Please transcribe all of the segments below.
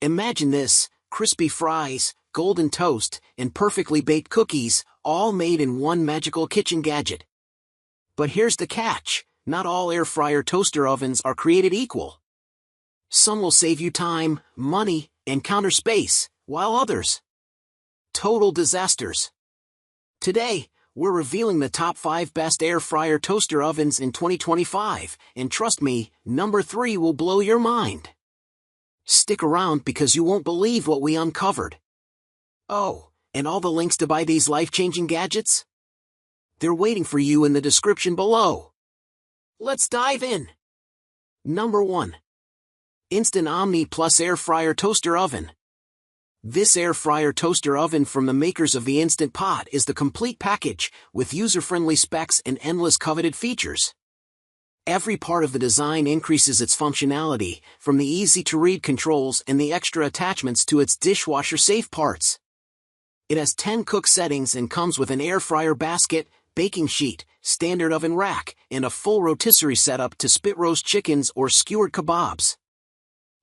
Imagine this: crispy fries, golden toast, and perfectly baked cookies, all made in one magical kitchen gadget. But here's the catch: not all air fryer toaster ovens are created equal. Some will save you time, money, and counter space, while others, total disasters. Today, we're revealing the top 5 best air fryer toaster ovens in 2025, and trust me, number 3 will blow your mind. Stick around because you won't believe what we uncovered. Oh, and all the links to buy these life-changing gadgets? They're waiting for you in the description below. Let's dive in. Number 1. Instant Omni Plus Air Fryer Toaster Oven. This air fryer toaster oven from the makers of the Instant Pot is the complete package, with user-friendly specs and endless coveted features. Every part of the design increases its functionality, from the easy-to-read controls and the extra attachments to its dishwasher-safe parts. It has 10 cook settings and comes with an air fryer basket, baking sheet, standard oven rack, and a full rotisserie setup to spit roast chickens or skewered kebabs.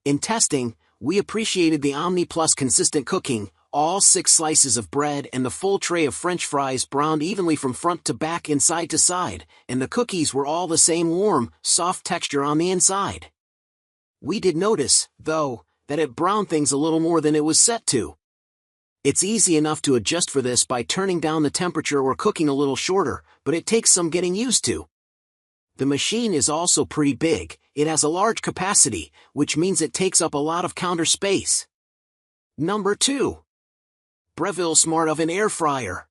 In testing, we appreciated the Omni Plus consistent cooking, all 6 slices of bread and the full tray of French fries browned evenly from front to back and side to side, and the cookies were all the same warm, soft texture on the inside. We did notice, though, that it browned things a little more than it was set to. It's easy enough to adjust for this by turning down the temperature or cooking a little shorter, but it takes some getting used to. The machine is also pretty big. It has a large capacity, which means it takes up a lot of counter space. Number 2. Breville Smart Oven Air Fryer.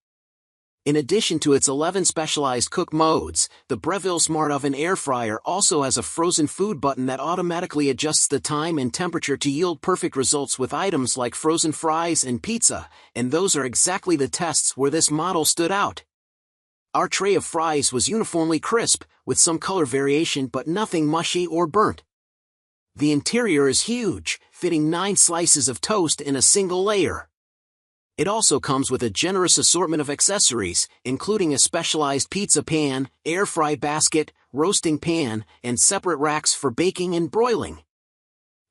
In addition to its 11 specialized cook modes, the Breville Smart Oven Air Fryer also has a frozen food button that automatically adjusts the time and temperature to yield perfect results with items like frozen fries and pizza, and those are exactly the tests where this model stood out. Our tray of fries was uniformly crisp, with some color variation but nothing mushy or burnt. The interior is huge, fitting 9 slices of toast in a single layer. It also comes with a generous assortment of accessories, including a specialized pizza pan, air fry basket, roasting pan, and separate racks for baking and broiling.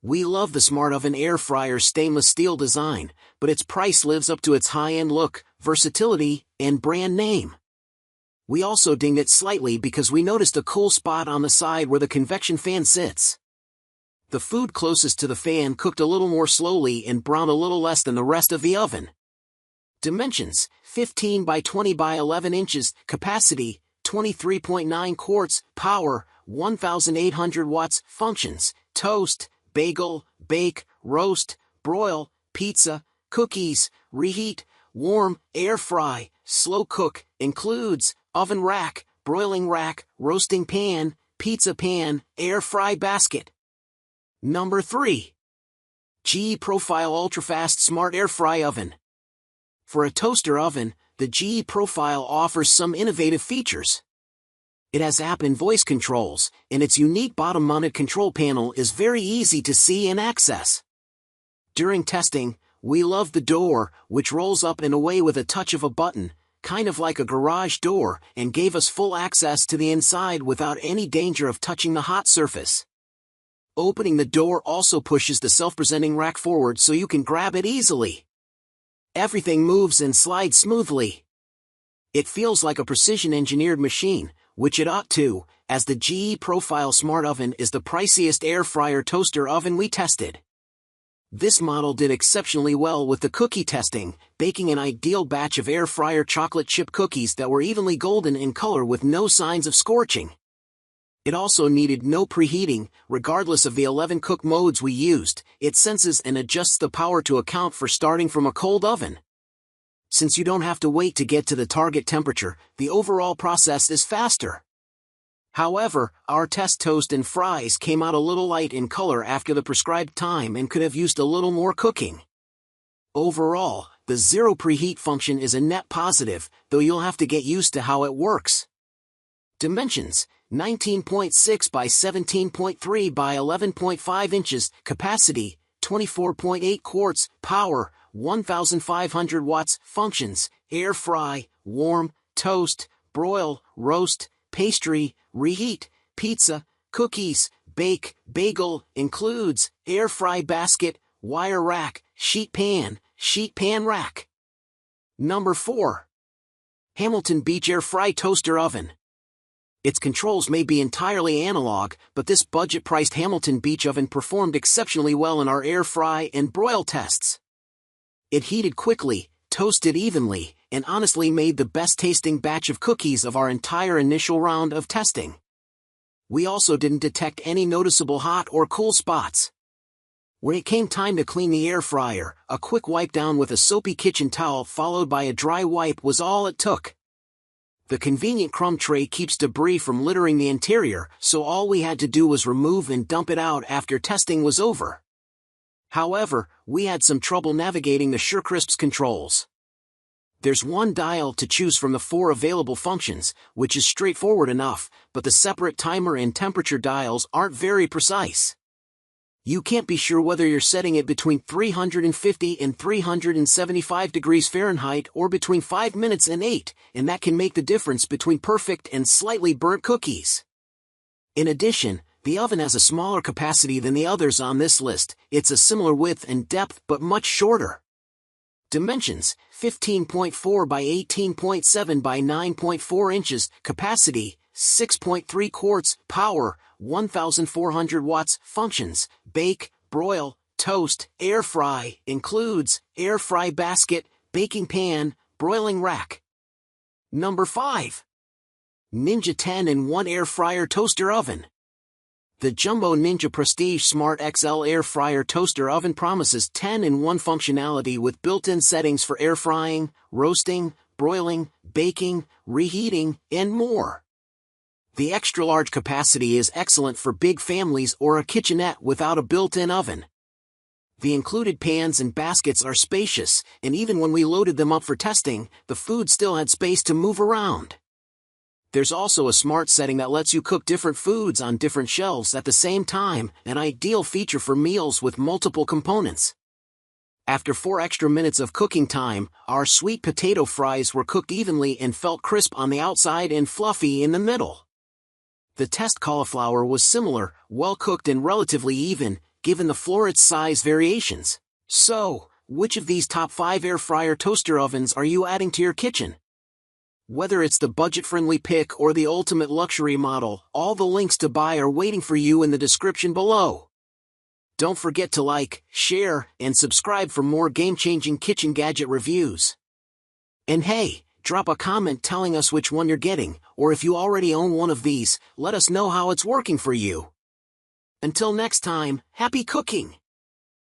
We love the Smart Oven Air Fryer's stainless steel design, but its price lives up to its high-end look, versatility, and brand name. We also dinged it slightly because we noticed a cool spot on the side where the convection fan sits. The food closest to the fan cooked a little more slowly and browned a little less than the rest of the oven. Dimensions: 15 by 20 by 11 inches, capacity, 23.9 quarts, power, 1,800 watts, functions, toast, bagel, bake, roast, broil, pizza, cookies, reheat, warm, air fry, slow cook, includes oven rack, broiling rack, roasting pan, pizza pan, air fry basket. Number 3. GE Profile UltraFast Smart Air Fry Oven. For a toaster oven, the GE Profile offers some innovative features. It has app and voice controls, and its unique bottom-mounted control panel is very easy to see and access. During testing, we loved the door, which rolls up and away with a touch of a button, kind of like a garage door, and gave us full access to the inside without any danger of touching the hot surface. Opening the door also pushes the self-presenting rack forward so you can grab it easily. Everything moves and slides smoothly. It feels like a precision-engineered machine, which it ought to, as the GE Profile Smart Oven is the priciest air fryer toaster oven we tested. This model did exceptionally well with the cookie testing, baking an ideal batch of air fryer chocolate chip cookies that were evenly golden in color with no signs of scorching. It also needed no preheating. Regardless of the 11 cook modes we used, it senses and adjusts the power to account for starting from a cold oven. Since you don't have to wait to get to the target temperature, the overall process is faster. However, our test toast and fries came out a little light in color after the prescribed time and could have used a little more cooking. Overall, the zero preheat function is a net positive, though you'll have to get used to how it works. Dimensions: 19.6 by 17.3 by 11.5 inches, capacity, 24.8 quarts, power, 1,500 watts, functions, air fry, warm, toast, broil, roast, pastry, reheat, pizza, cookies, bake, bagel, includes, air fry basket, wire rack, sheet pan rack. Number 4. Hamilton Beach Air Fry Toaster Oven. Its controls may be entirely analog, but this budget-priced Hamilton Beach oven performed exceptionally well in our air fry and broil tests. It heated quickly, toasted evenly, and honestly made the best-tasting batch of cookies of our entire initial round of testing. We also didn't detect any noticeable hot or cool spots. When it came time to clean the air fryer, a quick wipe down with a soapy kitchen towel followed by a dry wipe was all it took. The convenient crumb tray keeps debris from littering the interior, so all we had to do was remove and dump it out after testing was over. However, we had some trouble navigating the SureCrisp's controls. There's one dial to choose from the 4 available functions, which is straightforward enough, but the separate timer and temperature dials aren't very precise. You can't be sure whether you're setting it between 350 and 375 degrees Fahrenheit or between 5 minutes and 8, and that can make the difference between perfect and slightly burnt cookies. In addition, the oven has a smaller capacity than the others on this list. It's a similar width and depth but much shorter. Dimensions: 15.4 by 18.7 by 9.4 inches. Capacity: 6.3 quarts. Power: 1,400 watts. Functions: bake, broil, toast, air fry. Includes air fry basket, baking pan, broiling rack. Number 5. Ninja 10-in-1 Air Fryer Toaster Oven. The Jumbo Ninja Prestige Smart XL Air Fryer Toaster Oven promises 10-in-1 functionality with built-in settings for air frying, roasting, broiling, baking, reheating, and more. The extra-large capacity is excellent for big families or a kitchenette without a built-in oven. The included pans and baskets are spacious, and even when we loaded them up for testing, the food still had space to move around. There's also a smart setting that lets you cook different foods on different shelves at the same time, an ideal feature for meals with multiple components. After 4 extra minutes of cooking time, our sweet potato fries were cooked evenly and felt crisp on the outside and fluffy in the middle. The test cauliflower was similar, well cooked and relatively even, given the floret's size variations. So, which of these top 5 air fryer toaster ovens are you adding to your kitchen? Whether it's the budget-friendly pick or the ultimate luxury model, all the links to buy are waiting for you in the description below. Don't forget to like, share, and subscribe for more game-changing kitchen gadget reviews. And hey, drop a comment telling us which one you're getting, or if you already own one of these, let us know how it's working for you. Until next time, happy cooking!